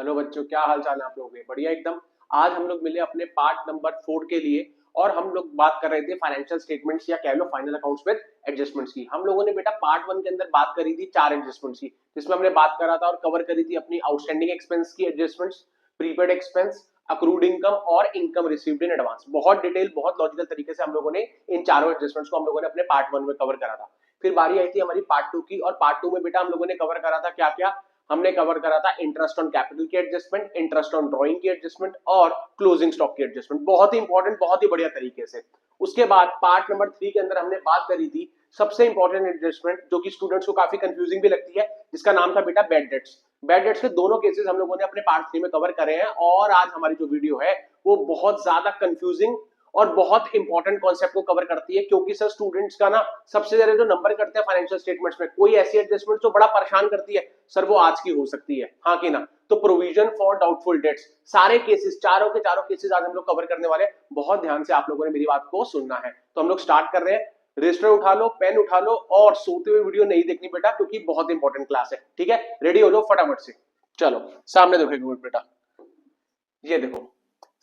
Hello बच्चों, क्या हाल चाल है आप लोगों के? बढ़िया एकदम। आज हम लोग मिले अपने पार्ट नंबर 4 के लिए और हम लोग बात कर रहे थे फाइनेंशियल स्टेटमेंट्स या कह लो फाइनल अकाउंट्स विद एडजस्टमेंट्स की। हम लोगों ने बेटा पार्ट 1 के अंदर बात करी थी 4 एडजस्टमेंट्स की, जिसमें हमने बात करा था और कवर करी थी अपनी आउटस्टैंडिंग एक्सपेंस की adjustments, prepaid expense, accrued income और इनकम रिसीव्ड इन एडवांस। बहुत डिटेल, बहुत लॉजिकल तरीके से हम लोगों ने इन चारों एडजस्टमेंट्स को हम लोगों ने अपने पार्ट 1 में कवर करा था। फिर बारी आई थी हमारी पार्ट 2 की, और पार्ट 2 में बेटा हम लोगों ने कवर करा था क्या क्या? हमने कवर करा था इंटरेस्ट ऑन कैपिटल की एडजस्टमेंट, इंटरेस्ट ऑन ड्रॉइंग की एडजस्टमेंट और क्लोजिंग स्टॉक की एडजस्टमेंट। बहुत ही इंपॉर्टेंट, बहुत ही बढ़िया तरीके से। उसके बाद पार्ट नंबर 3 के अंदर हमने बात करी थी सबसे इंपॉर्टेंट एडजस्टमेंट, जो कि स्टूडेंट्स को काफी कंफ्यूजिंग भी लगती है, जिसका नाम था बेटा बैड डेट्स। बैड डेट्स के दोनों केसेस हम लोगों ने अपने पार्ट 3 में कवर करे हैं, और आज हमारी जो वीडियो है वो बहुत ज्यादा कंफ्यूजिंग और बहुत इंपॉर्टेंट कॉन्सेप्ट को कवर करती है, क्योंकि सर स्टूडेंट्स का ना सबसे ज्यादा जो नंबर करते हैं फाइनेंशियल स्टेटमेंट्स में, कोई ऐसी एडजस्टमेंट जो बड़ा परेशान करती है सर, वो आज की हो सकती है, हाँ कि ना? तो प्रोविजन फॉर डाउटफुल डेट्स, सारे केसेस, चारों के चारों केसेस आज हम लोग कवर करने वाले हैं। बहुत ध्यान से आप लोगों ने मेरी बात को सुनना है। तो हम लोग स्टार्ट कर रहे हैं। रजिस्टर उठा लो, पेन उठा लो, और सोते हुए वीडियो नहीं देखनी बेटा, क्योंकि बहुत इंपॉर्टेंट क्लास है। ठीक है, रेडी हो जाओ फटाफट से। चलो सामने देखो बेटा, ये देखो।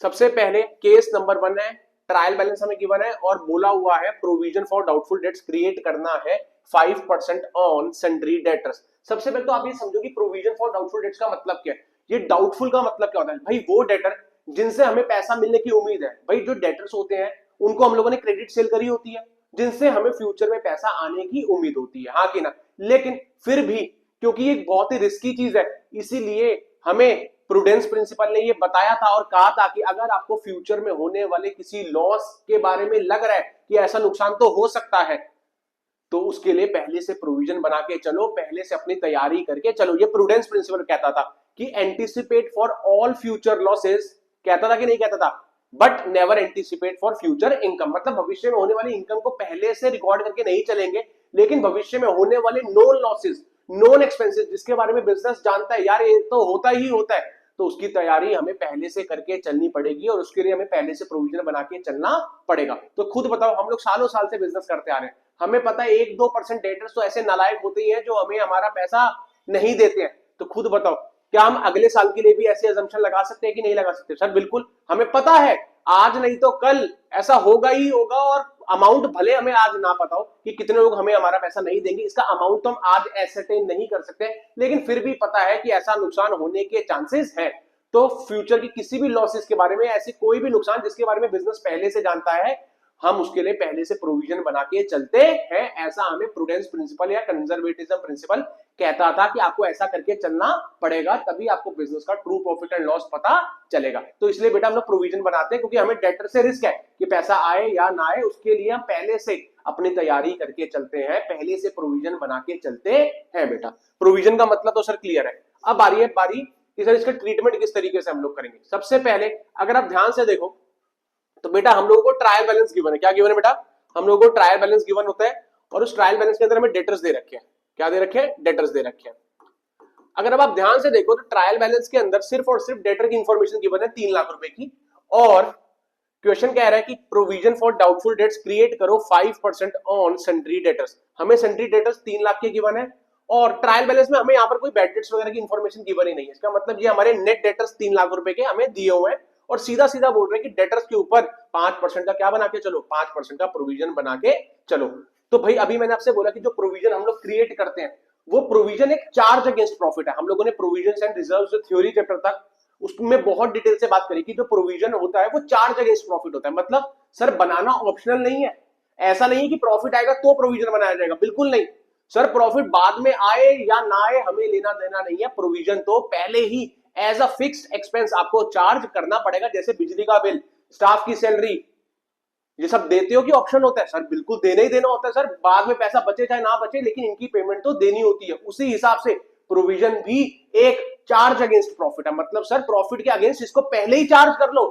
सबसे पहले केस नंबर 1 है, ट्रायल बैलेंस हमें गिवन है और बोला हुआ है provision for doubtful dates create करना है 5% ऑन सन्ड्री डेटर्स। सबसे पहले तो आप ये समझो कि प्रोविजन फॉर डाउटफुल डेट्स का मतलब क्या है। ये डाउटफुल का मतलब क्या होता है भाई? वो डेटर जिनसे हमें पैसा मिलने की उम्मीद है। भाई जो डेटर्स होते हैं उनको हम लोगों ने क्रेडिट सेल करी होती है, जिनसे हमें फ्यूचर में पैसा आने की उम्मीद होती है, हाँ कि ना? लेकिन फिर भी क्योंकि ये बहुत ही रिस्की चीज है, इसीलिए हमें प्रूडेंस प्रिंसिपल ने ये बताया था और कहा था कि अगर आपको फ्यूचर में होने वाले किसी लॉस के बारे में लग रहा है कि ऐसा नुकसान तो हो सकता है, तो उसके लिए पहले से प्रोविजन बना के चलो, पहले से अपनी तैयारी करके चलो। ये प्रूडेंस प्रिंसिपल कहता था कि anticipate for all future losses, कहता था कि नहीं कहता था? But never anticipate for future income, मतलब भविष्य में होने वाली इनकम को पहले से रिकॉर्ड करके नहीं चलेंगे, लेकिन भविष्य में होने वाले नोन लॉसेस, नोन एक्सपेंसेस, जिसके बारे में बिजनेस जानता है यार ये तो होता ही होता है, तो उसकी तैयारी हमें पहले से करके चलनी पड़ेगी, और उसके लिए हमें पहले से प्रोविजन बना के चलना पड़ेगा। तो खुद बताओ, हम लोग सालों साल से बिजनेस करते आ रहे हैं, हमें पता है 1-2% डेटर्स तो ऐसे नालायक होते ही हैं जो हमें हमारा पैसा नहीं देते हैं। तो खुद बताओ, क्या हम अगले साल के लिए भी ऐसे अजम्पशन लगा सकते हैं कि नहीं लगा सकते? सर बिल्कुल, हमें पता है आज नहीं तो कल ऐसा होगा ही होगा, और अमाउंट भले हमें आज ना पता हो कि कितने लोग हमें हमारा पैसा नहीं देंगे, इसका अमाउंट तो हम आज एसरटेन नहीं कर सकते, लेकिन फिर भी पता है कि ऐसा नुकसान होने के चांसेस है। तो फ्यूचर की किसी भी लॉसेस के बारे में, ऐसे कोई भी नुकसान जिसके बारे में बिजनेस पहले से जानता है, हम उसके लिए पहले से प्रोविजन बना के चलते हैं। ऐसा हमें प्रूडेंस प्रिंसिपल या कंजर्वेटिज्म प्रिंसिपल कहता था कि आपको ऐसा करके चलना पड़ेगा, तभी आपको बिजनेस का ट्रू प्रॉफिट एंड लॉस पता चलेगा। तो इसलिए बेटा हम लोग प्रोविजन बनाते हैं, क्योंकि हमें डेटर से रिस्क है कि पैसा आए या ना आए, उसके लिए हम पहले से अपनी तैयारी करके चलते हैं, पहले से प्रोविजन बना के चलते हैं बेटा। प्रोविजन का मतलब तो सर क्लियर है। अब आ रही है बारी कि सर इसका ट्रीटमेंट किस तरीके से हम लोग करेंगे। सबसे पहले अगर आप ध्यान से देखो तो बेटा हम लोगों को ट्रायल बैलेंस गिवन है। क्या गिवन है बेटा? हम लोगों को ट्रायल बैलेंस गिवन होता है, और उस ट्रायल बैलेंस के अंदर हमें डेटर्स दे रखे हैं। क्या दे रखे हैं? डेटर्स दे रखे हैं। अगर अब आप ध्यान से देखो तो ट्रायल बैलेंस के अंदर सिर्फ और सिर्फ डेटर की इंफॉर्मेशन गिवन है 3 लाख रुपए की, और क्वेश्चन कह रहा है कि provision for doubtful dates create करो 5% ऑन सन्ड्री डेटर्स। हमें सन्ड्री डेटर्स 3 लाख के गिवन है, और ट्रायल बैलेंस में हमें यहाँ पर कोई बैड डेट्स वगैरह की इंफॉर्मेशन गिवन ही नहीं है। इसका मतलब ये हमारे नेट डेटर्स 3 लाख रुपए के हमें दिए हुए हैं, और सीधा सीधा बोल रहे हैं कि डेटर्स के ऊपर 5% का क्या बना के चलो? 5% का प्रोविजन बना के चलो। तो भाई अभी मैंने आपसे बोला कि जो प्रोविजन हम लोग क्रिएट करते हैं, वो प्रोविजन एक चार्ज अगेंस्ट प्रॉफिट है। हम लोगों ने provision and reserve theory chapter तक उसमें बहुत डिटेल से बात करी कि जो प्रोविजन होता है वो चार्ज अगेंस्ट प्रॉफिट होता है। मतलब सर बनाना ऑप्शनल नहीं है, ऐसा नहीं है कि प्रॉफिट आएगा तो प्रोविजन बनाया जाएगा, बिल्कुल नहीं सर। प्रॉफिट बाद में आए या ना आए हमें लेना देना नहीं है, प्रोविजन तो पहले ही एज अ फिक्स्ड एक्सपेंस आपको चार्ज करना पड़ेगा। जैसे बिजली का बिल, स्टाफ की सैलरी, ये सब देते हो कि ऑप्शन होता है? सर बिल्कुल देना ही देना होता है सर, बाद में पैसा बचे चाहे ना बचे, लेकिन इनकी पेमेंट तो देनी होती है। उसी हिसाब से प्रोविजन भी एक चार्ज अगेंस्ट प्रॉफिट है। मतलब सर प्रॉफिट के अगेंस्ट इसको पहले ही चार्ज कर लो,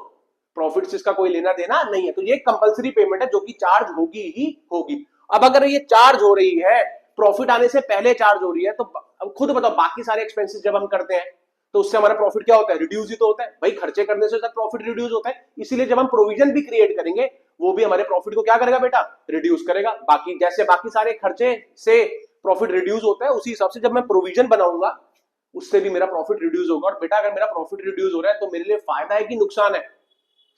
प्रॉफिट से इसका कोई लेना देना नहीं है। तो ये कंपलसरी पेमेंट है जो कि चार्ज होगी ही होगी। अब अगर ये चार्ज हो रही है, प्रॉफिट आने से पहले चार्ज हो रही है, तो अब खुद बताओ बाकी सारे एक्सपेंसेस जब हम करते हैं तो उससे हमारा प्रॉफिट क्या होता है? रिड्यूस ही तो होता है भाई। खर्चे करने से प्रॉफिट रिड्यूस होता है, इसीलिए जब हम प्रोविजन भी क्रिएट करेंगे वो भी हमारे प्रॉफिट को क्या करेगा बेटा? रिड्यूस करेगा। बाकी जैसे बाकी सारे खर्चे से प्रॉफिट रिड्यूस होता है, उसी हिसाब से जब मैं प्रोविजन बनाऊंगा उससे भी मेरा प्रॉफिट रिड्यूस होगा। और बेटा अगर मेरा प्रॉफिट रिड्यूस हो रहा है तो मेरे लिए फायदा है कि नुकसान है?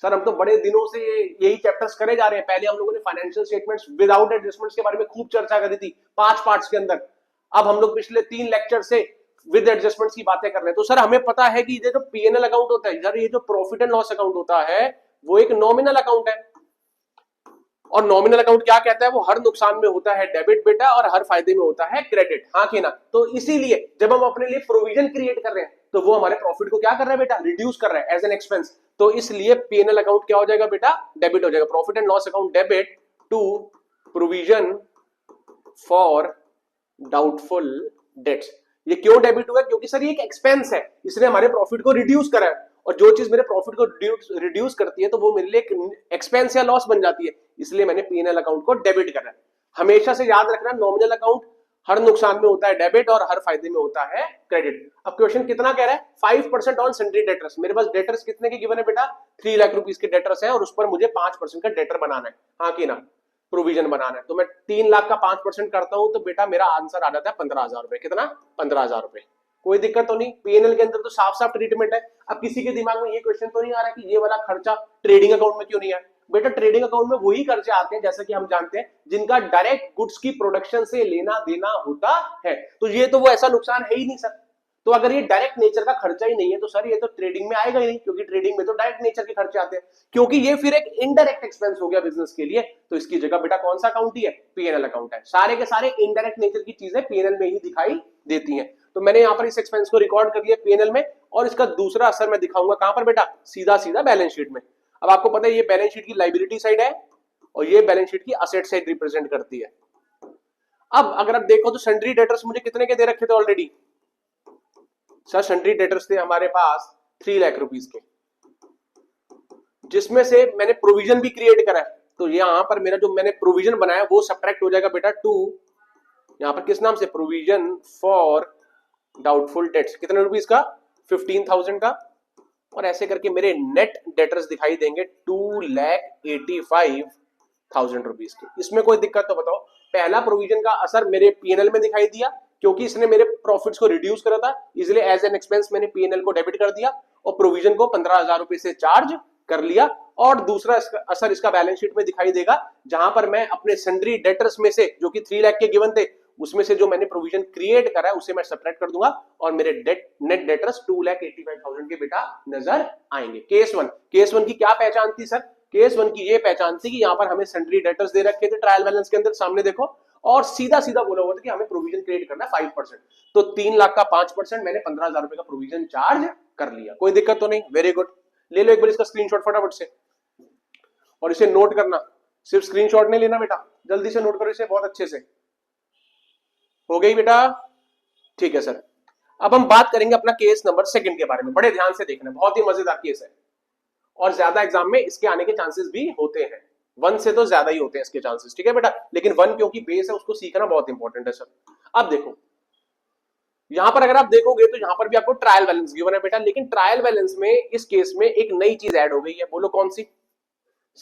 सर हम तो बड़े दिनों से यही चैप्टर्स करे जा रहे हैं। पहले हम लोगों ने फाइनेंशियल स्टेटमेंट्स विदाउट एडजस्टमेंट्स के बारे में खूब चर्चा करी थी 5 पार्ट्स के अंदर। अब हम लोग पिछले 3 लेक्चर से विद एडजस्टमेंट्स की बातें कर रहे हैं। तो सर हमें पता है कि ये जो पीएनएल अकाउंट होता है, सर ये जो प्रॉफिट एंड लॉस अकाउंट होता है वो एक नॉमिनल अकाउंट है। और नॉमिनल अकाउंट क्या कहता है? वो हर नुकसान में होता है डेबिट बेटा, और हर फायदे में होता है क्रेडिट। हाँ कि ना? तो इसीलिए जब हम अपने लिए प्रोविजन क्रिएट कर रहे हैं तो वो हमारे प्रॉफिट को क्या कर रहा है बेटा? रिड्यूस कर रहा है एज एन एक्सपेंस। तो इसलिए पीएनएल अकाउंट क्या हो जाएगा बेटा? डेबिट हो जाएगा। Profit and loss account debit to provision for doubtful debts. ये क्यों डेबिट हुआ? क्योंकि सर ये एक एक्सपेंस है, इसने हमारे प्रॉफिट को रिड्यूस करा है। और जो चीज मेरे प्रॉफिट को रिड्यूस करती है तो वो मेरे लिए एक एक्सपेंस या लॉस बन जाती है, इसलिए मैंने पीएनएल अकाउंट को डेबिट करा है। हमेशा से याद रखना, नॉमिनल अकाउंट हर नुकसान में होता है डेबिट और हर फायदे में होता है क्रेडिट। अब क्वेश्चन कितना कह रहा है? 5% ऑन सन्ड्री डेटर्स। मेरे पास डेटर्स कितने के गिवन है बेटा? 3 लाख रुपीस के डेटर्स है और उस पर मुझे 5% का डेटर बनाना है। हाँ कि ना? प्रोविजन बनाना है। तो मैं 3 लाख का 5% करता हूं तो बेटा मेरा आंसर आ जाता है 15,000 रुपए। कितना? 15,000 रुपए। कोई दिक्कत तो नहीं? पीएनएल के अंदर तो साफ साफ ट्रीटमेंट है। अब किसी के दिमाग में ये क्वेश्चन तो नहीं आ रहा कि ये वाला खर्चा ट्रेडिंग अकाउंट में क्यों नहीं है? बेटा ट्रेडिंग अकाउंट में वही खर्चे आते हैं, जैसा कि हम जानते हैं, जिनका डायरेक्ट गुड्स की प्रोडक्शन से लेना देना होता है। तो ये तो वो ऐसा नुकसान है ही नहीं सर। तो अगर ये डायरेक्ट नेचर का खर्चा ही नहीं है तो सर ये तो ट्रेडिंग में आएगा ही नहीं, क्योंकि ट्रेडिंग में तो डायरेक्ट नेचर के खर्चे आते हैं। क्योंकि ये फिर एक इनडायरेक्ट एक्सपेंस हो गया बिजनेस के लिए। तो इसकी जगह बेटा कौन सा अकाउंट ही है? पीएनएल अकाउंट है। सारे के सारे इनडायरेक्ट नेचर की चीजें पीएनएल में ही दिखाई देती हैं। तो मैंने यहाँ पर इस एक्सपेंस को रिकॉर्ड कर लिया पीएनएल में, और इसका दूसरा असर मैं दिखाऊंगा कहां पर बेटा? सीधा सीधा बैलेंस शीट में। अब आपको पता है ये बैलेंस शीट की लायबिलिटी साइड है और ये बैलेंस शीट की असेट साइड रिप्रेजेंट करती है। अब अगर आप देखो तो सन्ड्री डेटर्स मुझे कितने के दे रखे थे ऑलरेडी? सर सन्ड्री डेटर्स थे हमारे पास 3 लाख रुपीस के, जिसमें से मैंने प्रोविजन भी क्रिएट करा है। तो यहां पर मेरा जो मैंने प्रोविजन बनाया वो सब्ट्रैक्ट हो जाएगा बेटा टू, यहां पर किस नाम से? Provision for doubtful dates. कितने रुपीस का? 15,000 का। और ऐसे करके मेरे नेट डेटर्स दिखाई देंगे 2,85,000 रुपीस के। इसमें कोई दिक्कत तो बताओ? पहला प्रोविजन का असर मेरे पीएनएल में दिखाई दिया क्योंकि इसने मेरे प्रॉफिट्स को रिड्यूस करा था, इसलिए एज एन एक्सपेंस मैंने पीएनएल को डेबिट कर दिया और प्रोविजन को 15,000 रुपए से चार्ज कर लिया। और दूसरा असर इसका बैलेंस शीट में दिखाई देगा, जहां पर मैं अपने सन्ड्री डेटर्स में से, जो कि 3 लाख के गिवन थे, उसमें से जो मैंने प्रोविजन क्रिएट करा है उसे मैं सब्ट्रैक्ट कर दूंगा और मेरे नेट डेटर्स 2,85,000 के बेटा नजर आएंगे। केस वन की क्या पहचान थी सर? केस वन की ये पहचान थी कि यहाँ पर हमें सन्ड्री डेटर्स दे रखे थे ट्रायल बैलेंस के अंदर, सामने देखो, और सीधा सीधा बोला हुआ था कि हमें प्रोविजन क्रिएट करना है 5%। तो 3 लाख का 5%, मैंने 15,000 रुपए का प्रोविजन चार्ज कर लिया। कोई दिक्कत तो नहीं? Very good. ले लो एक बार इसका स्क्रीनशॉट फटाफट से और इसे नोट करना। सिर्फ स्क्रीनशॉट नहीं लेना बेटा, जल्दी से नोट करो इसे बहुत अच्छे से। हो गई बेटा? ठीक है सर। अब हम बात करेंगे अपना केस नंबर 2 के बारे में। बड़े ध्यान से देखना, बहुत ही मजेदार केस है और ज्यादा एग्जाम में इसके आने के चांसेस भी होते हैं। 1 से तो ज्यादा ही होते हैं इसके चांसेस, ठीक है बेटा? लेकिन 1 क्योंकि बेस है उसको सीखना बहुत इंपॉर्टेंट है सर। अब देखो यहां पर अगर आप देखोगे तो यहां पर भी आपको ट्रायल बैलेंस गिवन है बेटा, लेकिन ट्रायल बैलेंस में इस केस में एक नई चीज ऐड हो गई है। बोलो कौन सी?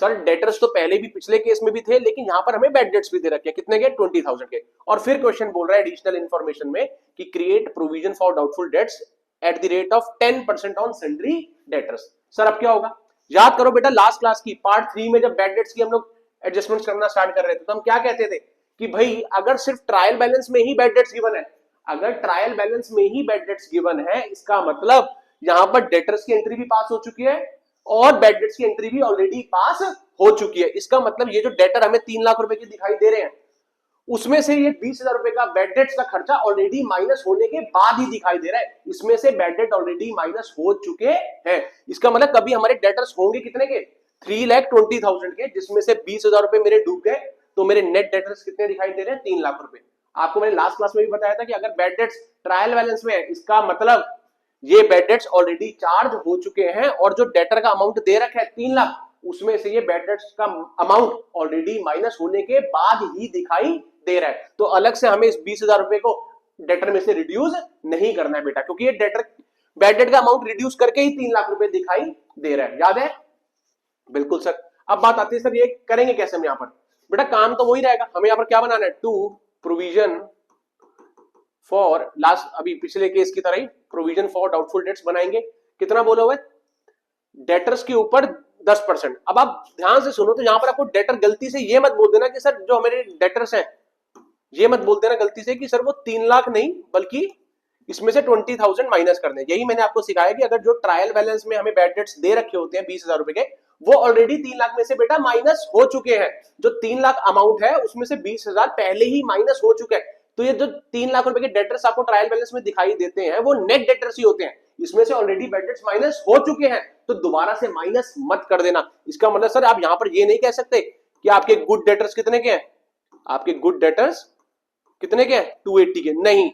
सर डेटर्स तो पहले भी पिछले केस में भी थे, लेकिन यहां पर हमें बैड डेट्स भी दे रखे हैं। कितने के? 20,000 के। और फिर क्वेश्चन बोल रहा है एडिशनल इंफॉर्मेशन में कि create provision for doubtful dates at the rate of 10% on sundry debtors. Sir अब क्या होगा? याद करो बेटा लास्ट क्लास की पार्ट 3 में जब बैड डेट्स की हम लोग एडजस्टमेंट्स करना स्टार्ट कर रहे थे तो हम क्या कहते थे कि भाई अगर सिर्फ ट्रायल बैलेंस में ही बैड डेट्स गिवन है, अगर ट्रायल बैलेंस में ही बैड डेट्स गिवन है, इसका मतलब यहां पर डेटर्स की एंट्री भी पास हो चुकी है और बैड डेट्स की एंट्री भी ऑलरेडी पास हो चुकी है। इसका मतलब ये जो डेटर हमें 3 लाख रुपए की दिखाई दे रहे हैं, उसमें से ये 20,000 रुपए का बैड डेट्स का खर्चा ऑलरेडी माइनस होने के बाद ही दिखाई दे रहा है। इसमें से बैड डेट ऑलरेडी माइनस हो चुके हैं। इसका मतलब कभी हमारे डेटर्स होंगे कितने के? 3,20,000 के, जिसमें से 20,000 रुपए मेरे डूब गए, तो मेरे नेट डेटर्स कितने दिखाई दे रहे हैं? 3 लाख रुपए। आपको मैंने लास्ट क्लास में भी बताया था कि अगर बैड डेट्स ट्रायल बैलेंस में है, इसका मतलब ये बैड डेट्स ऑलरेडी चार्ज हो चुके हैं और जो डेटर का अमाउंट दे रखा है 3 लाख, उसमें से ये बैड डेट्स का अमाउंट ऑलरेडी माइनस होने के बाद ही दिखाई दे रहा है। तो अलग से हमें इस 20,000 रुपए को डेटर में से रिड्यूस नहीं करना है बेटा, क्योंकि ये डेटर बैड डेट का अमाउंट रिड्यूस करके ही 3 लाख रुपए दिखाई दे रहा है। याद है? बिल्कुल सर। अब बात आती है सर ये करेंगे कैसे हम यहाँ पर? बेटा काम तो वही रहेगा, हमें यहाँ पर क्या बनाना है? टू प्रोविजन फॉर लास्ट, अभी पिछले केस की तरह ही प्रोविजन फॉर डाउटफुल डेट्स बनाएंगे, कितना बोला हुआ है, डेटर्स के ऊपर 10%। अब आप ध्यान से सुनो, तो यहां पर आपको डेटर गलती से ये मत बोल देना कि सर जो हमारे डेटर्स हैं, ये मत बोल देना गलती से कि सर वो 3 लाख नहीं, बल्कि इसमें से 20,000 माइनस करने। यही मैंने आपको सिखाया कि अगर जो ट्रायल बैलेंस में हमें बैड डेट्स दे रखे होते हैं 20,000 रुपए के, वो ऑलरेडी 3 लाख में से बेटा माइनस हो चुके हैं। जो 3 लाख अमाउंट है उसमें से 20,000 पहले ही माइनस हो चुके हैं। तो ये जो 3 लाख रुपए के डेटर्स आपको ट्रायल बैलेंस में दिखाई देते हैं वो नेट डेटर्स ही होते हैं, इसमें से ऑलरेडी बैड डेट्स माइनस हो चुके हैं, तो दोबारा से माइनस मत कर देना। इसका मतलब सर आप यहां पर ये नहीं कह सकते कि आपके गुड डेटर्स कितने के हैं, आपके गुड डेटर्स कितने के हैं 280 के, नहीं,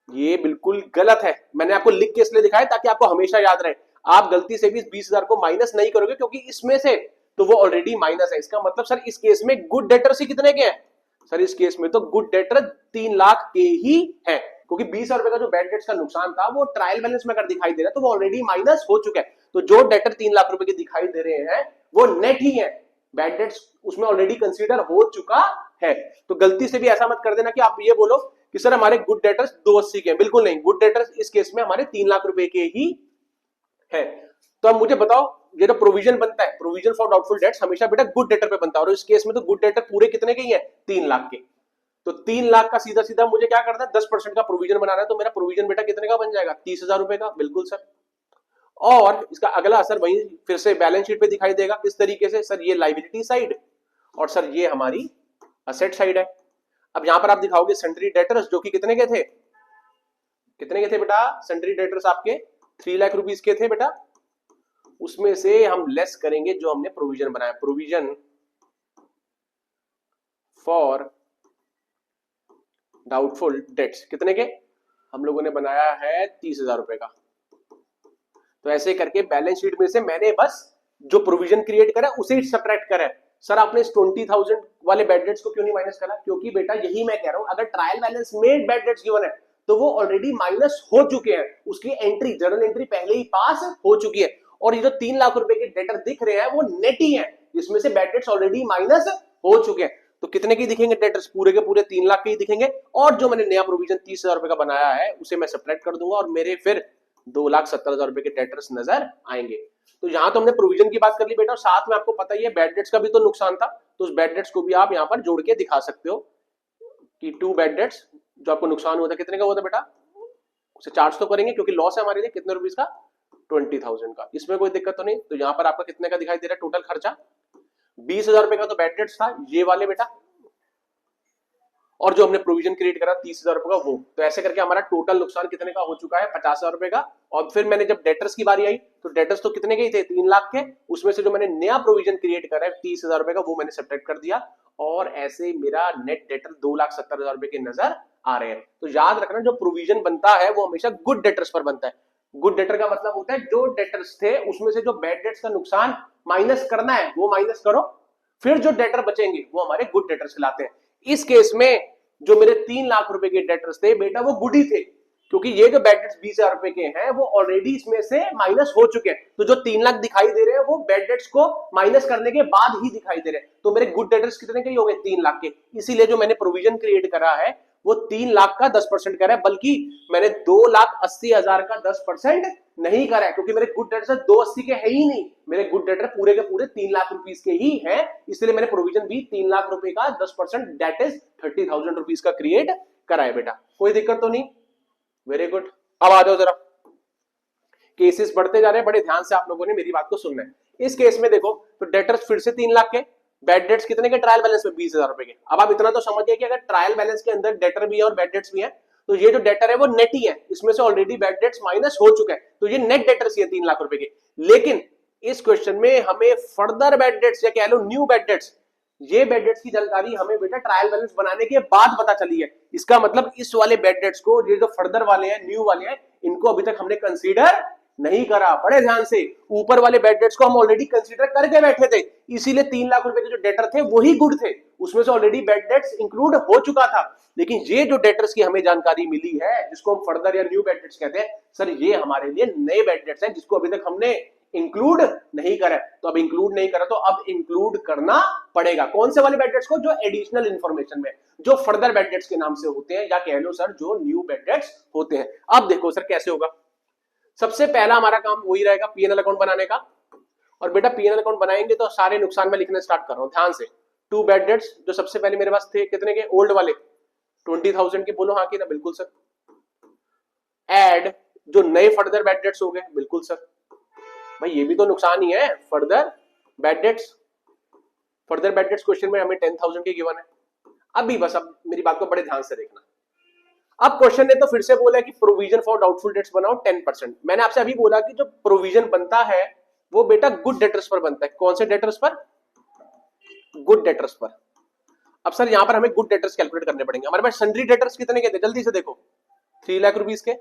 ये बिल्कुल गलत है। मैंने आपको लिख के इसलिए दिखाया ताकि आपको हमेशा याद रहे। आप गलती से भी 20,000 को माइनस नहीं करोगे क्योंकि इसमें से तो वो ऑलरेडी माइनस है। इसका मतलब सर इस केस में गुड डेटर्स ही कितने के हैं, सर इस केस में तो गुड डेटर 3 लाख के ही है, क्योंकि 20,000 रुपए का जो बैड डेट्स का नुकसान था वो ट्रायल बैलेंस में अगर दिखाई दे रहा है तो वो ऑलरेडी माइनस हो चुका है। तो जो डेटर 3 लाख रुपए के दिखाई दे रहे हैं वो नेट ही है, बैड डेट्स उसमें ऑलरेडी कंसीडर हो चुका है। तो गलती से भी ऐसा मत कर देना कि आप ये बोलो कि सर हमारे गुड डेटर्स 280 के हैं, बिल्कुल नहीं, गुड डेटर्स इस केस में हमारे 3 लाख रुपए के ही है। तो अब मुझे बताओ, ये जो प्रोविजन बनता है, प्रोविजन फॉर डाउटफुल डेट्स हमेशा बेटा गुड डेटर पे बनता है, और इस केस में तो गुड डेटर पूरे कितने के ही है 3 लाख के। तो 3 लाख का सीधा सीधा मुझे क्या करना है, 10% का प्रोविजन बनाना है, तो मेरा प्रोविजन बेटा कितने का बन जाएगा 30,000 रुपए का, बिल्कुल सर। और इसका अगला असर वही फिर से बैलेंस शीट पे दिखाई देगा, किस तरीके से, सर ये लायबिलिटी साइड और सर ये हमारी असेट साइड है। अब यहां पर आप दिखाओगे सन्ड्री डेटर्स जो कि कितने के थे, कितने के थे बेटा, सन्ड्री डेटर्स आपके 3 लाख रुपीस के थे बेटा, उसमें से हम लेस करेंगे जो हमने प्रोविजन बनाया, प्रोविजन फॉर डाउटफुल डेट्स कितने के हम लोगों ने बनाया है 30,000 रुपए का। तो ऐसे करके बैलेंस शीट में से मैंने बस जो प्रोविजन क्रिएट करा उसे ही सब्ट्रैक्ट करा। सर आपने इस 20,000 वाले बैड डेट्स को क्यों नहीं माइनस करा, क्योंकि बेटा यही मैं कह रहा हूं, अगर ट्रायल बैलेंस में बैड डेट्स गिवन है तो वो ऑलरेडी माइनस हो चुके हैं, उसकी एंट्री जर्नल एंट्री पहले ही पास हो चुकी है। और ये जो 3 लाख रुपए के डेटर दिख रहे हैं वो नेट ही है, जिसमें से बैड डेट्स ऑलरेडी माइनस हो चुके हैं। तो कितने की दिखेंगे डेटर्स, पूरे के पूरे 3 लाख के ही दिखेंगे, और जो मैंने नया प्रोविजन 30,000 रुपए का बनाया है उसे मैं सब्ट्रैक्ट कर दूंगा और मेरे फिर 2,70,000 रुपए के डेटर्स नजर आएंगे। तो यहां तो हमने प्रोविजन की बात कर ली बेटा, और साथ में आपको पता ही है बैड डेट्स का भी तो नुकसान था, तो उस बैड डेट्स को भी आप यहां पर जोड़ के दिखा सकते हो कि 2 बैड डेट्स जो आपको नुकसान हुआ था कितने का हुआ था बेटा, उसे चार्ज तो करेंगे क्योंकि लॉस है हमारे लिए, कितने रुपीस का 20,000 का, इसमें कोई दिक्कत तो नहीं। तो यहां पर आपका कितने का दिखाई दे रहा है टोटल खर्चा, 20,000 रुपए का तो बैड डेट्स था ये वाले बेटा, और जो हमने प्रोविजन क्रिएट करा 30,000 रुपए का वो। तो ऐसे करके हमारा टोटल नुकसान कितने का हो चुका है 50,000 रुपए का। और फिर मैंने जब डेटर्स की बारी आई तो डेटर्स तो कितने के ही थे 3 लाख के, उसमें से जो मैंने नया प्रोविजन क्रिएट करा है 30,000 रुपए का वो मैंने सब्ट्रैक्ट कर दिया, और ऐसे मेरा नेट डेटर 2,70,000 रुपए के नजर आ रहे हैं। तो याद रखना जो प्रोविजन बनता है वो हमेशा गुड डेटर्स पर बनता है। गुड डेटर का मतलब होता है जो डेटर्स थे उसमें से जो बैड डेट्स का नुकसान माइनस करना है वो माइनस करो, फिर जो डेटर बचेंगे वो हमारे गुड डेटर्स कहलाते हैं। इस केस में जो मेरे 3 लाख रुपए के डेटर्स थे बेटा वो गुड ही थे, क्योंकि ये जो बैड डेट्स 20,000 रुपए के हैं वो ऑलरेडी इसमें से माइनस हो चुके हैं। तो जो 3 लाख दिखाई दे रहे हैं वो बैड डेट्स को माइनस करने के बाद ही दिखाई दे रहे हैं। तो मेरे गुड डेटर्स कितने के ही हो गए 3 लाख के, इसीलिए जो मैंने प्रोविजन क्रिएट करा है वो 3 लाख का 10% करा है, बल्कि मैंने 2,80,000 का 10% नहीं करा है, क्योंकि मेरे गुड डेटर 280 के है ही नहीं, मेरे गुड डेटर पूरे के पूरे 3 लाख रुपीस के ही हैं, इसलिए मैंने प्रोविजन भी 3 लाख रुपए का 10% दैट इज 30,000 रुपीस का क्रिएट करा है बेटा। कोई दिक्कत तो नहीं, वेरी गुड। अब आ जाओ जरा, केसेस बढ़ते जा रहे हैं, बड़े ध्यान से आप लोगों ने मेरी बात को सुनना है। इस केस में देखो तो डेटर्स फिर से 3 लाख के, बैड डेट्स कितने के ट्रायल बैलेंस में 20,000 रुपए के। अब आप इतना तो समझ गए कि अगर ट्रायल बैलेंस के अंदर डेटर भी है और बैड डेट्स भी है तो ये जो डेटर है वो नेट ही है, इसमें से ऑलरेडी बैड डेट्स माइनस हो चुके हैं, तो ये नेट डेटर्स ही है 3 लाख रुपए के। लेकिन इस क्वेश्चन में हमें फर्दर बैड डेट्स या कह लो न्यू बैड डेट्स, ये बैड डेट्स की जानकारी हमें बेटा ट्रायल बैलेंस बनाने के बाद पता चली है। इसका मतलब इस वाले बैड डेट्स को, ये जो फर्दर वाले हैं न्यू वाले हैं, इनको अभी तक हमने कंसीडर नहीं करा। बड़े ध्यान से, ऊपर वाले बैड डेट्स को हम ऑलरेडी कंसीडर करके बैठे थे, इसीलिए 3 लाख रुपए के जो डेटर थे वही गुड थे, उसमें से ऑलरेडी बैड डेट्स इंक्लूड हो चुका था। लेकिन ये जो डेटर्स की हमें जानकारी मिली है जिसको हम फर्दर या न्यू बैड डेट्स कहते हैं, सर ये हमारे लिए नए बैड डेट्स हैं जिसको अभी तक हमने इंक्लूड नहीं करा, तो अब इंक्लूड नहीं करा तो अब इंक्लूड करना पड़ेगा। कौन से वाले बैड डेट्स को? जो एडिशनल इंफॉर्मेशन में, जो फर्दर बैड डेट्स के नाम से होते हैं, या कह लो सर जो न्यू बैड डेट्स होते हैं। अब देखो सर कैसे होगा। सबसे पहला हमारा काम वही रहेगा पीएनएल अकाउंट बनाने का। और बेटा पीएनएल अकाउंट बनाएंगे तो सारे नुकसान में लिखना स्टार्ट कर रहा हूं, ध्यान से। टू बैड डेट्स जो सबसे पहले मेरे पास थे, कितने के? ओल्ड वाले 20,000 के। बोलो हाँ कि ना? बिल्कुल सर। एड जो नए फर्दर बैड डेट्स हो गए, बिल्कुल सर। भाई ये भी तो नुकसान ही है, further bad debts. Further bad debts question में हमें 10,000 के गिवन है। अभी बस अब मेरी बात को बड़े ध्यान से देखना। अब क्वेश्चन ने तो फिर से बोला कि प्रोविजन फॉर डाउटफुल डेट्स बनाओ 10%। मैंने आपसे अभी बोला कि जो प्रोविजन बनता है वो बेटा गुड डेटर्स पर बनता है। कौन से डेटर्स पर? गुड डेटर्स पर। अब सर यहां पर हमें गुड डेटर्स कैलकुलेट करने पड़ेंगे। हमारे पास सन्ड्री डेटर्स कितने के थे? जल्दी से देखो, 3 लाख रुपीस के।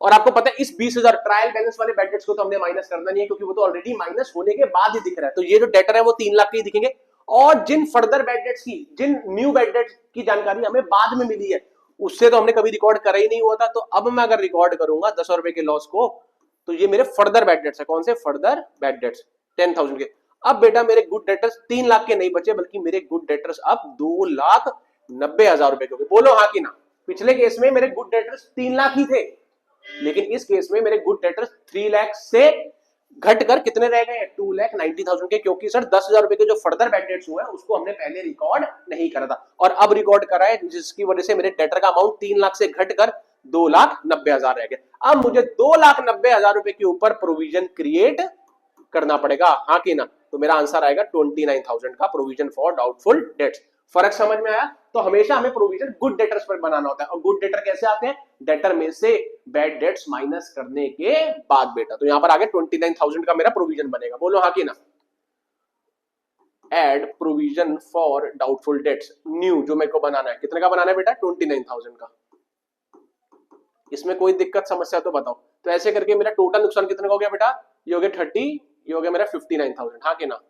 और आपको पता है इस 20,000 ट्रायल बैलेंस वाले बैड डेट्स को तो हमने माइनस करना नहीं है, क्योंकि वो तो ऑलरेडी माइनस होने के बाद ही दिख रहा है। तो ये जो डेटर है वो 3 लाख के ही दिखेंगे। और जिन फर्दर बैड डेट्स की, जिन न्यू बैड डेट्स की जानकारी हमें बाद में मिली है, उससे तो हमने कभी रिकॉर्ड करा ही नहीं हुआ था। तो अब मैं अगर रिकॉर्ड करूंगा 10 रुपए के लॉस को, तो ये मेरे फर्दर बैड डेट्स है। कौन से? फर्दर बैड डेट्स 10,000 के। अब बेटा मेरे गुड डेटर्स 3 लाख के नहीं बचे, बल्कि मेरे गुड डेटर्स अब 2,90,000 रुपए के हो गए। बोलो हाँ कि ना? पिछले केस में मेरे गुड डेटर्स 3 लाख ही थे, लेकिन इस केस में मेरे गुड डेटर्स 3 लाख से घटकर कितने रह गए? 2,90,000 के, क्योंकि सर 10,000 रुपए के जो फर्दर बैड डेट्स हुए हैं उसको हमने पहले रिकॉर्ड नहीं करा था, और अब रिकॉर्ड करा है, जिसकी वजह से मेरे डेटर का अमाउंट 3 लाख से घटकर 2,90,000 रह गया। अब मुझे 2,90,000 रुपए के ऊपर प्रोविजन क्रिएट करना पड़ेगा, हाँ कि ना? तो मेरा आंसर आएगा 29,000 का प्रोविजन फॉर डाउटफुल डेट्स। फर्क समझ में आया? तो हमेशा हमें प्रोविजन गुड डेटर्स पर बनाना होता है। और गुड डेटर कैसे आते हैं? डेटर में से बैड डेट्स माइनस करने के बाद बेटा। तो यहां पर आगे 29,000 का मेरा प्रोविजन बनेगा। बोलो हाँ कि ना? Add provision for doubtful debts new, जो मेरे को बनाना है, कितने का बनाना है बेटा? 29,000 का। इसमें कोई दिक्कत समस्या तो बताओ। तो ऐसे करके मेरा टोटल नुकसान कितने का हो गया बेटा? ये हो गया 30, ये हो गया मेरा 59,000, हाँ कि ना?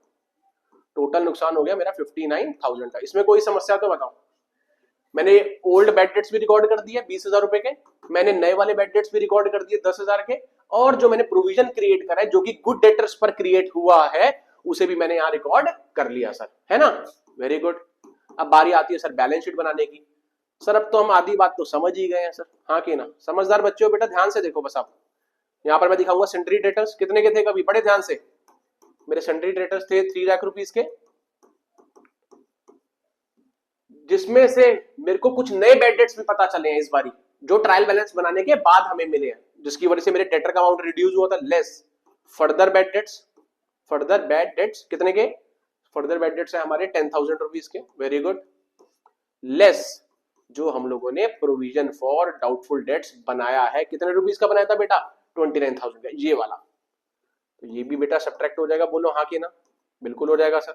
टोटल नुकसान हो गया मेरा 59,000 का। इसमें कोई समस्या तो बताओ। मैंने ओल्ड बैड डेट्स भी रिकॉर्ड कर दिए 20,000 रुपए के, मैंने नए वाले बैड डेट्स भी रिकॉर्ड कर दिए 10,000 के, और जो मैंने प्रोविजन क्रिएट करा है जो कि गुड डेटर्स पर क्रिएट हुआ है उसे भी मैंने यहाँ रिकॉर्ड कर लिया सर, है ना? Very good. अब बारी आती है सर बैलेंस शीट बनाने की। सर अब तो हम आधी बात तो समझ ही गए हैं सर, हाँ कि ना? समझदार बच्चे हो बेटा, ध्यान से देखो बस। आप यहाँ पर मैं दिखाऊंगा सन्ड्री डेटर्स कितने के थे, कभी बड़े ध्यान से। मेरे सन्ड्री डेटर्स थे 3 लाख रुपीस के, जिसमें से मेरे को कुछ नए बैड डेट्स भी पता चले हैं इस बारी, जो ट्रायल बैलेंस बनाने के बाद हमें मिले हैं, जिसकी वजह से मेरे डेटर का अमाउंट रिड्यूस हुआ था। Less further bad debts, further bad debts कितने के? फर्दर बैड डेट्स है हमारे 10,000 रुपीस के, वेरी गुड। लेस जो हम लोगों ने प्रोविजन फॉर डाउटफुल डेट्स बनाया है, कितने रुपीस का बनाया था बेटा? 29,000 का, ये वाला। तो ये भी बेटा सब्ट्रैक्ट हो जाएगा। बोलो हाँ कि ना? बिल्कुल हो जाएगा सर।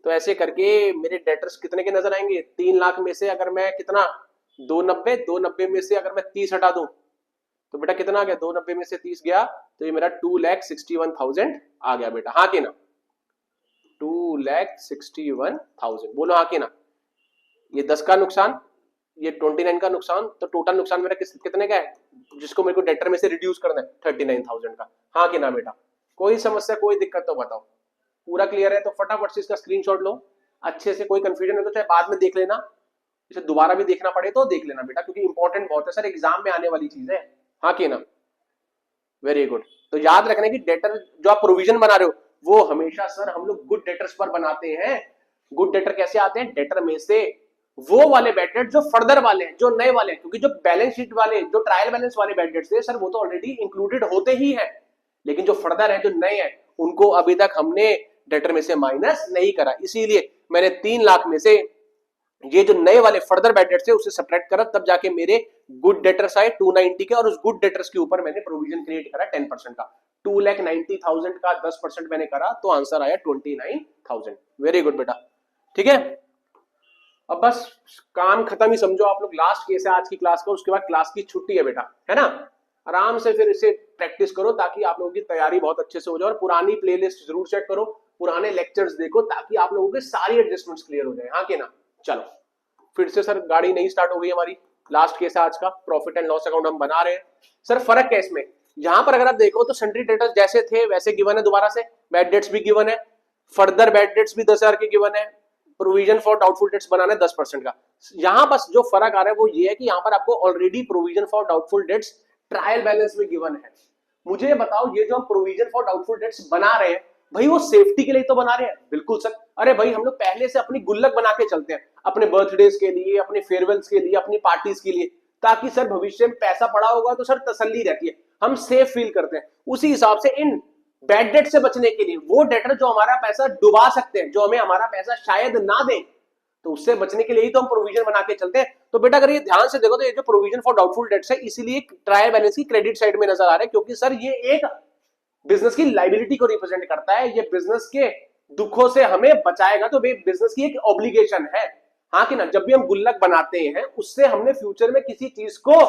तो ऐसे करके मेरे डेटर्स कितने के नजर आएंगे? 3 लाख में से अगर मैं कितना 290 में से अगर मैं 30 हटा दूं तो बेटा कितना आ गया? 290 में से 30 गया तो ये मेरा 2,61,000 आ गया बेटा, हाँ कि ना? 2,61,000। बोलो हाँ कि ना? ये 10 का नुकसान, ये 29 का नुकसान, तो टोटल नुकसान मेरा कितने का है, जिसको मेरे को डेटर में से रिड्यूस करना है? 39,000 का, हाँ कि ना बेटा? कोई समस्या, कोई दिक्कत तो बताओ। पूरा क्लियर है तो फटाफट से इसका स्क्रीनशॉट लो अच्छे से। कोई कंफ्यूजन है तो चाहे बाद में देख लेना, इसे दोबारा भी देखना पड़े तो देख लेना बेटा, क्योंकि इंपॉर्टेंट बहुत है सर, एग्जाम में आने वाली चीज है, हाँ कि ना? Very good. तो याद रखना कि डेटर जो आप प्रोविजन बना रहे हो वो हमेशा सर हम लोग गुड डेटर्स पर बनाते हैं। गुड डेटर कैसे आते हैं? डेटर में से वो वाले बैड डेट जो फर्दर वाले हैं, जो नए वाले हैं, क्योंकि जो बैलेंस शीट वाले, जो ट्रायल बैलेंस वाले बैड डेट्स थे सर वो तो ऑलरेडी इंक्लूडेड होते ही है, लेकिन जो फर्दर है, जो नए हैं, उनको अभी तक हमने डेटर में से माइनस नहीं करा। इसीलिए मैंने 3 लाख में से ये जो नए वाले फर्दर बैड डेट्स थे उसे सब्ट्रैक्ट करा, तब जाके मेरे गुड डेटर्स आए 290 के, और उस गुड डेटर्स के ऊपर मैंने प्रोविजन क्रिएट करा 10% का। 2,90,000 का 10% मैंने करा तो आंसर आया 29,000। वेरी गुड बेटा, ठीक है। अब बस काम खत्म ही समझो आप लोग। लास्ट केस है आज की क्लास का, उसके बाद क्लास की छुट्टी है बेटा, है ना? आराम से फिर इसे प्रैक्टिस करो ताकि आप लोगों की तैयारी बहुत अच्छे से हो जाए, और पुरानी प्लेलिस्ट जरूर चेक करो, पुराने लेक्चर्स देखो, ताकि आप लोगों के सारी एडजस्टमेंट्स क्लियर हो जाए, हाँ कि ना? चलो फिर से सर गाड़ी नहीं स्टार्ट हो गई हमारी। लास्ट केस है आज का, प्रॉफिट एंड लॉस अकाउंट हम बना रहे हैं। सर फर्क है इसमें, यहां पर अगर आप देखो तो सन्ड्री डेटर्स जैसे थे वैसे गिवन है, दोबारा से बैड डेट्स भी गिवन है, फर्दर बैड डेट्स भी 10,000 के गिवन है, प्रोविजन फॉर डाउटफुल डेट्स बनाना है 10% का। यहां बस जो फर्क आ रहा है वो ये है कि यहां पर आपको already provision for doubtful dates trial balance में गिवन है। मुझे बताओ ये जो हम प्रोविजन फॉर डाउटफुल डेट्स बना रहे हैं भाई वो सेफ्टी के लिए तो बना रहे हैं? बिल्कुल सर। अरे भाई हम लोग पहले से अपनी गुल्लक बना के चलते हैं अपने बर्थडेज के लिए, अपने फेयरवेल्स के लिए, अपनी पार्टीज के लिए, ताकि सर भविष्य में पैसा पड़ा होगा तो सर तसल्ली रहती है, हम सेफ फील करते हैं। उसी हिसाब से इन बैड डेट से बचने के लिए वो डेटर जो हमारा पैसा डुबा सकते हैं, जो हमें हमारा पैसा शायद ना दें, तो उससे बचने के लिए ही तो हम प्रोविजन बना के चलते हैं। तो बेटा अगर ये ध्यान से देखो तो ये जो प्रोविजन फॉर डाउटफुल डेट्स है इसीलिए ट्रायल बैलेंस की क्रेडिट साइड में नजर आ रहा है, क्योंकि सर ये एक बिजनेस की लाइबिलिटी को रिप्रेजेंट करता है, ये बिजनेस के दुखों से हमें बचाएगा, तो बिजनेस की एक ऑब्लिगेशन है। हाँ कि ना, जब भी हम गुल्लक बनाते हैं उससे हमने फ्यूचर में किसी चीज को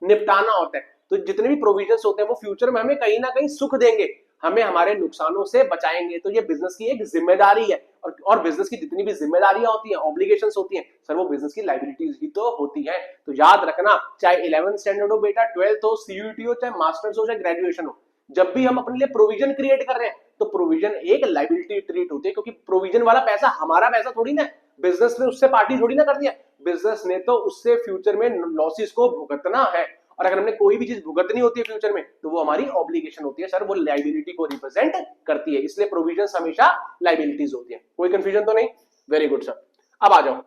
निपटाना होता है, तो जितने भी प्रोविजंस होते हैं वो फ्यूचर में हमें कहीं ना कहीं सुख देंगे, हमें हमारे नुकसानों से बचाएंगे। तो ये बिजनेस की एक जिम्मेदारी है, और बिजनेस की जितनी भी जिम्मेदारियां होती हैं, ऑब्लिगेशंस होती हैं सर, वो बिजनेस की लाइबिलिटीज ही तो होती है। तो याद रखना, चाहे 11th स्टैंडर्ड हो बेटा, 12th हो, सीयूईटी हो, चाहे मास्टर्स हो, चाहे ग्रेजुएशन हो, जब भी हम अपने लिए प्रोविजन क्रिएट कर रहे हैं तो प्रोविजन एक लाइबिलिटी ट्रीट होती है, क्योंकि प्रोविजन वाला पैसा हमारा पैसा थोड़ी ना, बिजनेस ने उससे पार्टी थोड़ी ना कर दिया, बिजनेस ने तो उससे फ्यूचर में लॉसेस को भुगतना है, और अगर हमने कोई भी चीज भुगतनी होती है फ्यूचर में तो वो हमारी ऑब्लिगेशन होती है सर, वो लाइबिलिटी को रिप्रेजेंट करती है, इसलिए प्रोविजन हमेशा लाइबिलिटीज होती है। कोई कंफ्यूजन तो नहीं? Very good sir. अब आ जाओ,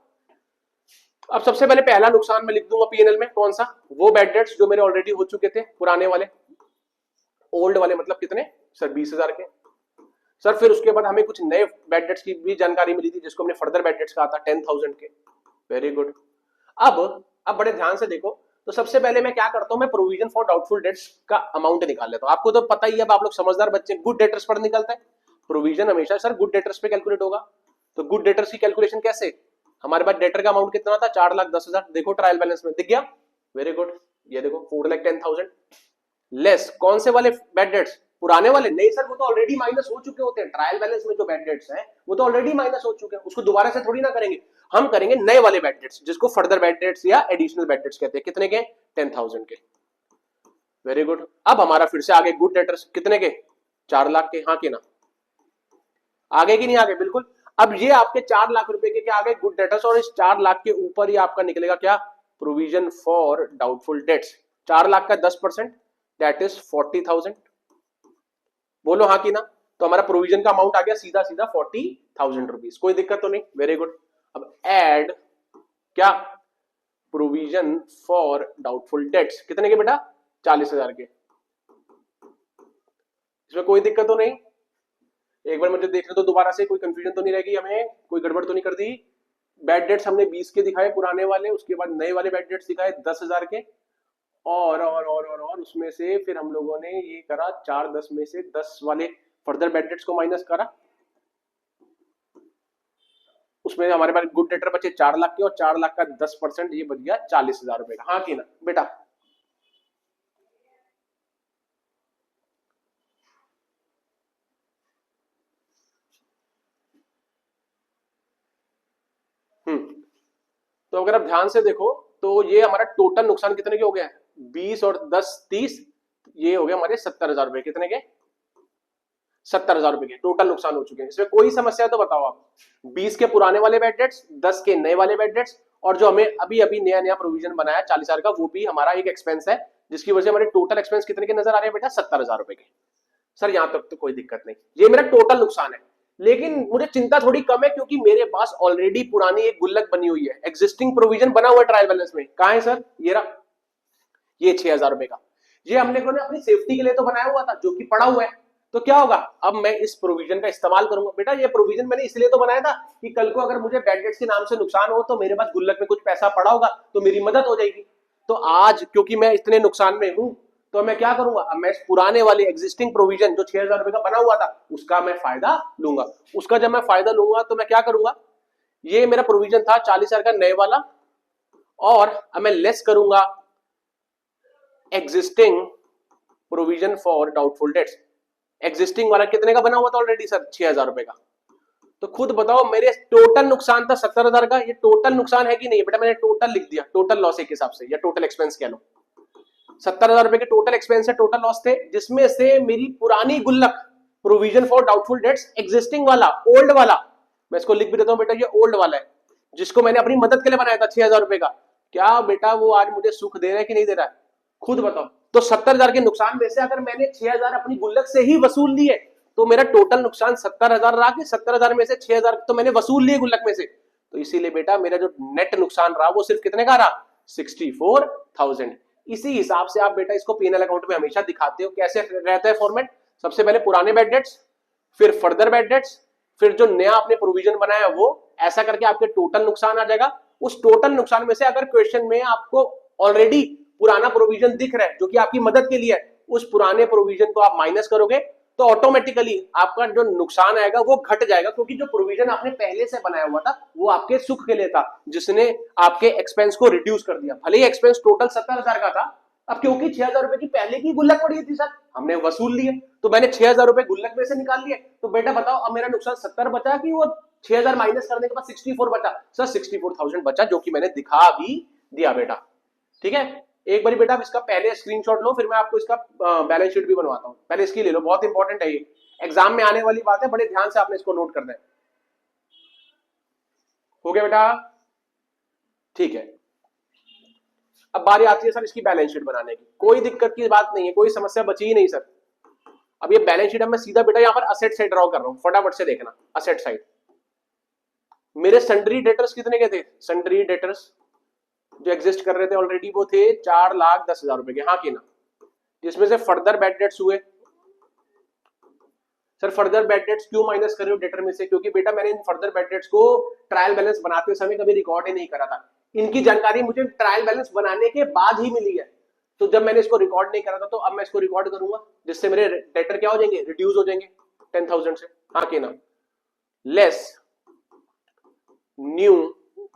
अब सबसे पहले पहला नुकसान मैं लिख दूंगा पीएनएल में, कौन सा? वो बैड डेट्स जो मेरे ऑलरेडी हो चुके थे, पुराने वाले, ओल्ड वाले, मतलब कितने सर? 20,000 के। सर फिर उसके बाद हमें कुछ नए बैड डेट्स की भी जानकारी मिली थी जिसको हमने फर्दर बैड डेट्स कहा था, 10,000 के। Very good. अब बड़े ध्यान से देखो, तो सबसे पहले मैं क्या करता हूं, मैं प्रोविजन फॉर डाउटफुल डेट्स का अमाउंट निकाल लेता हूं। आपको तो पता ही है, अब आप लोग समझदार बच्चे, गुड डेटर्स पर निकलता है प्रोविजन, हमेशा सर गुड डेटर्स पे कैलकुलेट होगा। तो गुड डेटर्स की कैलकुलेशन कैसे? हमारे पास डेटर का अमाउंट कितना था? 4,10,000। देखो ट्रायल बैलेंस में दिख गया, वेरी गुड। ये देखो 4,10,000 लेस कौन से वाले बैड डेट्स? पुराने वाले? नहीं सर, वो तो ऑलरेडी माइनस हो चुके होते हैं, ट्रायल बैलेंस में जो बैड डेट्स हैं वो तो ऑलरेडी माइनस हो चुके हैं, उसको दोबारा से थोड़ी ना करेंगे, हम करेंगे नए वाले बैड डेट्स जिसको फर्दर बैड डेट्स या एडिशनल बैड डेट्स कहते हैं। कितने के? 10,000 के। Very good. अब हमारा फिर से आगे गुड डेटर्स कितने के? 4 लाख के। हाँ कि ना? आगे की नहीं आगे? बिल्कुल। अब ये आपके 4 लाख रुपए के क्या आ गए? Good debtors. और इस 4 लाख के ऊपर ही आपका निकलेगा क्या? Provision for doubtful dates. 4 lakh का 10% दैट इज 40,000। बोलो हाँ कि ना? तो हमारा प्रोविजन का अमाउंट आ गया सीधा सीधा 40,000 रुपीज। कोई दिक्कत तो नहीं? Very good. अब एड क्या? प्रोविजन फॉर डाउटफुल डेट्स कितने के बेटा? 40,000 के। इसमें कोई दिक्कत तो नहीं? एक बार मुझे देखने तो दोबारा से, कोई कंफ्यूजन तो नहीं रहेगी हमें, कोई गड़बड़ तो नहीं कर दी? बैड डेट्स हमने 20 के दिखाए पुराने वाले, उसके बाद नए वाले बैड डेट्स दिखाए 10,000 के, और उसमें से फिर हम लोगों ने ये करा 4-10 में से 10 वाले फर्दर बैड डेट्स को माइनस करा, उसमें हमारे पास गुड डेटर बचे 4 लाख के, और 4 लाख का 10% ये बच गया 40,000 रुपए का। हाँ कि ना बेटा? तो अगर आप ध्यान से देखो तो ये हमारा टोटल नुकसान कितने के हो गया? 20 और 10 30, ये हो गया हमारे 70,000 रुपए। कितने के? 70,000 रुपए के टोटल नुकसान हो चुके हैं। इसमें कोई समस्या है तो बताओ आप? 20 के पुराने वाले बैड डेट्स, 10 के नए वाले बैड डेट्स, और जो हमें अभी अभी नया नया प्रोविजन बनाया 40,000 का, वो भी हमारा एक एक्सपेंस है, जिसकी वजह से हमारे टोटल एक्सपेंस कितने के नजर आ रहे हैं बेटा? 70,000 रुपए के। सर यहां तक तो कोई दिक्कत नहीं, ये मेरा टोटल नुकसान है। लेकिन मुझे चिंता थोड़ी कम है, क्योंकि मेरे पास ऑलरेडी पुरानी एक गुल्लक बनी हुई है, एग्जिस्टिंग प्रोविजन बना हुआ है ट्रायल बैलेंस में। कहां है सर? ये रहा, ये 6,000 रुपए का। ये हमने को अपनी सेफ्टी के लिए तो बनाया हुआ था, जो कि पड़ा हुआ है। तो क्या होगा, अब मैं इस प्रोविजन का इस्तेमाल करूंगा। बेटा ये प्रोविजन मैंने इसलिए तो बनाया था कि कल को अगर मुझे बैड डेट्स के नाम से नुकसान हो तो मेरे पास गुल्लक में कुछ पैसा पड़ा होगा, तो मेरी मदद हो जाएगी। तो आज क्योंकि मैं इतने नुकसान में हूं, तो मैं क्या करूंगा, अब मैं पुराने वाले एग्जिस्टिंग प्रोविजन जो 6,000 रुपए का बना हुआ था उसका मैं फायदा लूंगा। उसका जब मैं फायदा लूंगा तो मैं क्या करूंगा, ये मेरा प्रोविजन था 40,000 का नए वाला, और अब मैं लेस करूंगा existing provision for doubtful dates. Existing वाला कितने का बना हुआ था ऑलरेडी सर? 6,000 रुपए का। तो खुद बताओ, मेरे टोटल नुकसान था 70,000 का, ये टोटल नुकसान है कि नहीं? बेटा मैंने टोटल लिख दिया, टोटल लॉस एक हिसाब से, या टोटल एक्सपेंस कह लो। 70,000 रुपए के टोटल एक्सपेंस है, टोटल लॉस थे, जिसमें से मेरी पुरानी गुल्लक provision for doubtful dates existing वाला, ओल्ड वाला, मैं इसको लिख भी देता हूं बेटा, ये ओल्ड वाला है जिसको मैंने अपनी मदद के लिए बनाया था 6,000 रुपए का। क्या बेटा वो आज मुझे सुख दे रहा है कि नहीं दे रहा है, खुद बताओ। तो 70,000 के नुकसान में से अगर मैंने 6,000 अपनी गुल्लक से ही वसूल लिए तो मेरा टोटल नुकसान 70,000 रहा कि 70,000 में से 6,000 तो मैंने वसूल लिए गुल्लक में से, तो इसीलिए बेटा मेरा जो नेट नुकसान रहा वो सिर्फ कितने का रहा, 64,000। इसी हिसाब से आप बेटा इसको पीएनएल अकाउंट में हमेशा दिखाते हो। कैसे रहता है फॉर्मेट, सबसे पहले पुराने बैड डेट्स, फिर फर्दर बैड डेट्स, फिर जो नया आपने प्रोविजन बनाया वो, ऐसा करके आपके टोटल नुकसान आ जाएगा। उस टोटल नुकसान में से अगर क्वेश्चन में आपको ऑलरेडी पुराना प्रोविजन दिख रहा है जो कि आपकी मदद के लिए है, उस पुराने प्रोविजन को आप माइनस करोगे तो ऑटोमेटिकली आपका जो नुकसान आएगा वो घट जाएगा, क्योंकि जो प्रोविजन आपने पहले से बनाया हुआ था वो आपके सुख के लिए था, जिसने आपके एक्सपेंस को रिड्यूस कर दिया। भले ही एक्सपेंस टोटल 70,000 का था, अब क्योंकि 6,000 रुपए की पहले की गुल्लक पड़ी थी सर, हमने वसूल लिए, तो मैंने 6,000 रुपए गुल्लक में से निकाल लिए। तो बेटा बताओ अब मेरा नुकसान 70 बचा कि वो 6,000 माइनस करने के बाद 64 बचा? सर 64,000 बचा, जो कि मैंने दिखा भी दिया बेटा। ठीक है, एक बार बेटा इसका पहले स्क्रीनशॉट लो, फिर मैं आपको इसका बैलेंस शीट भी बनवाता हूं। पहले इसकी ले लो, बहुत इंपॉर्टेंट है ये, एग्जाम में आने वाली बात है, बड़े ध्यान से आपने इसको नोट करना है। हो गया बेटा? ठीक है, अब बारी आती है सर इसकी बैलेंस शीट बनाने की। कोई दिक्कत की बात नहीं है, कोई समस्या बची ही नहीं सर। अब ये बैलेंस शीट मैं सीधा बेटा यहाँ पर असेट साइड ड्रॉ कर रहा हूं, फटाफट से देखना। असेट साइड मेरे सन्ड्री डेटर्स कितने के थे? सन्ड्री डेटर्स जो एग्जिस्ट कर रहे थे ऑलरेडी वो थे 4,10,000 रुपए के, हाँ कि ना? जिसमें से फर्दर बैड डेट्स हुए। सर फर्दर बैड डेट्स क्यों माइनस कर रहे हो डेटर में से? क्योंकि बेटा मैंने इन फर्दर बैड डेट्स को ट्रायल बैलेंस बनाते समय कभी रिकॉर्ड ही नहीं करा था। इनकी जानकारी मुझे ट्रायल बैलेंस बनाने के बाद ही मिली है, तो जब मैंने इसको रिकॉर्ड नहीं करा था तो अब मैं इसको रिकॉर्ड करूंगा, जिससे मेरे डेटर क्या हो जाएंगे, रिड्यूस हो जाएंगे 10,000 से, हाँ कि ना? Less new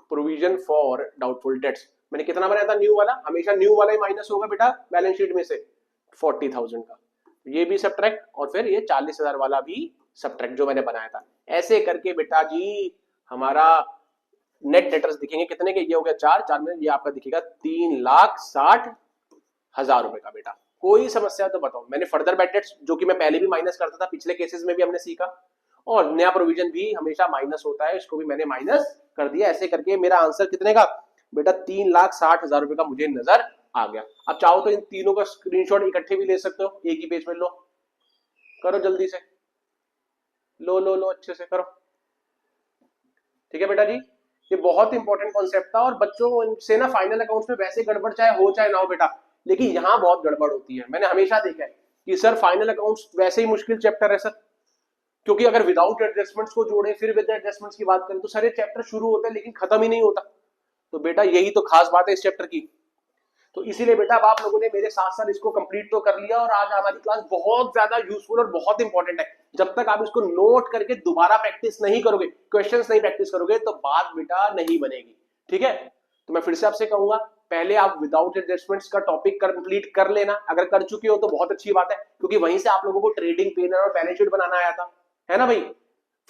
provision for doubtful dates, मैंने कितना बनाया था न्यू वाला, हमेशा न्यू वाला ही माइनस होगा बेटा बैलेंस शीट में से 40,000 का, ये भी सबट्रैक्ट, और फिर ये 40,000 वाला भी सबट्रैक्ट जो मैंने बनाया था। ऐसे करके बेटा जी हमारा नेट डेटर्स दिखेंगे कितने के, ये हो गया 4 में, ये आपका दिखेगा 3,60,000 रुपए का बेटा। कोई समस्या तो बताओ। मैंने फर्दर बैड डेट्स जो कि मैं पहले भी माइनस करता था, पिछले केसेस में भी हमने सीखा, और नया प्रोविजन भी हमेशा माइनस होता है, इसको भी मैंने माइनस कर दिया। ऐसे करके मेरा आंसर कितने का बेटा 3,60,000 रुपए का मुझे नजर आ गया। अब चाहो तो इन तीनों का स्क्रीनशॉट इकट्ठे भी ले सकते हो, एक ही पेज में लो, करो जल्दी से, लो लो लो अच्छे से करो। ठीक है बेटा जी, ये बहुत इंपॉर्टेंट कॉन्सेप्ट था, और बच्चों से ना फाइनल अकाउंट्स में वैसे गड़बड़ चाहे हो चाहे ना हो बेटा, लेकिन यहाँ बहुत गड़बड़ होती है। मैंने हमेशा देखा है कि सर फाइनल अकाउंट्स वैसे ही मुश्किल चैप्टर है सर, क्योंकि अगर विदाउट एडजस्टमेंट्स को जोड़े फिर विद एडजस्टमेंट्स की बात करें तो सारे चैप्टर शुरू होते हैं लेकिन खत्म ही नहीं होता। तो बेटा यही तो खास बात है इस चैप्टर की। तो इसीलिए बेटा अब आप लोगों ने मेरे साथ साथ इसको कंप्लीट तो कर लिया, और आज हमारी क्लास बहुत ज्यादा यूजफुल और बहुत इंपॉर्टेंट है। जब तक आप इसको नोट करके दोबारा प्रैक्टिस नहीं करोगे, क्वेश्चंस नहीं प्रैक्टिस करोगे, तो बात बेटा नहीं बनेगी। ठीक है, तो मैं फिर से आपसे कहूंगा, पहले आप विदाउट एडजस्टमेंट्स का टॉपिक कंप्लीट कर लेना। अगर कर चुके हो तो बहुत अच्छी बात है, क्योंकि वहीं से आप लोगों को ट्रेडिंग पेन और बैलेंस शीट बनाना आया था, है ना भाई?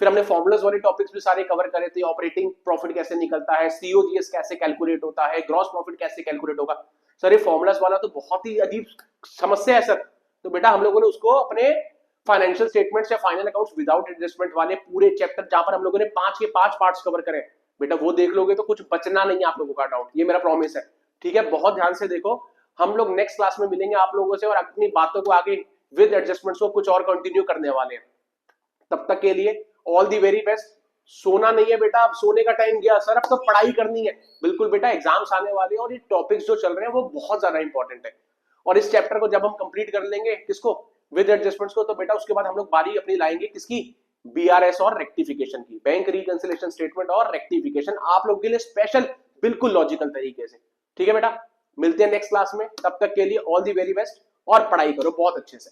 फिर हमने फॉर्मुलाज वाले टॉपिक्स भी सारे कवर करे थे, ऑपरेटिंग प्रॉफिट कैसे निकलता है, सीओजीएस कैसे कैलकुलेट होता है, ग्रॉस प्रॉफिट कैसे कैलकुलेट होगा। सर ये फॉर्मुलाज वाला तो बहुत ही अजीब समस्या है सर, तो बेटा हम लोगों ने उसको अपने फाइनेंशियल स्टेटमेंट्स या फाइनल अकाउंट्स विदाउट एडजस्टमेंट वाले पूरे चैप्टर, जहां पर हम लोगों ने 5 के 5 पार्ट्स कवर करे बेटा, वो देख लोगे तो कुछ बचना नहीं है आप लोगों का डाउट, ये मेरा प्रॉमिस है। ठीक है, बहुत ध्यान से देखो, हम लोग नेक्स्ट क्लास में मिलेंगे आप लोगों से और अपनी बातों को आगे विद एडजस्टमेंट्स को कुछ और कंटिन्यू करने वाले हैं। तब तक के लिए ऑल दी वेरी बेस्ट। सोना नहीं है बेटा, अब सोने का टाइम गया सर, अब तो पढ़ाई करनी है। बिल्कुल बेटा, एग्जाम्स आने वाले हैं और ये टॉपिक्स जो चल रहे हैं वो बहुत ज्यादा इंपॉर्टेंट है, और इस चैप्टर को जब हम कंप्लीट कर लेंगे किसको, विद एडजस्टमेंट्स को, तो बेटा उसके बाद हम लोग बारी अपनी लाएंगे किसकी, बीआरएस और रेक्टिफिकेशन की, बैंक रिकंसिलिएशन स्टेटमेंट और रेक्टिफिकेशन, आप लोगों के लिए स्पेशल बिल्कुल लॉजिकल तरीके से। ठीक है बेटा, मिलते हैं नेक्स्ट क्लास में, तब तक के लिए ऑल दी वेरी बेस्ट, और पढ़ाई करो बहुत अच्छे से।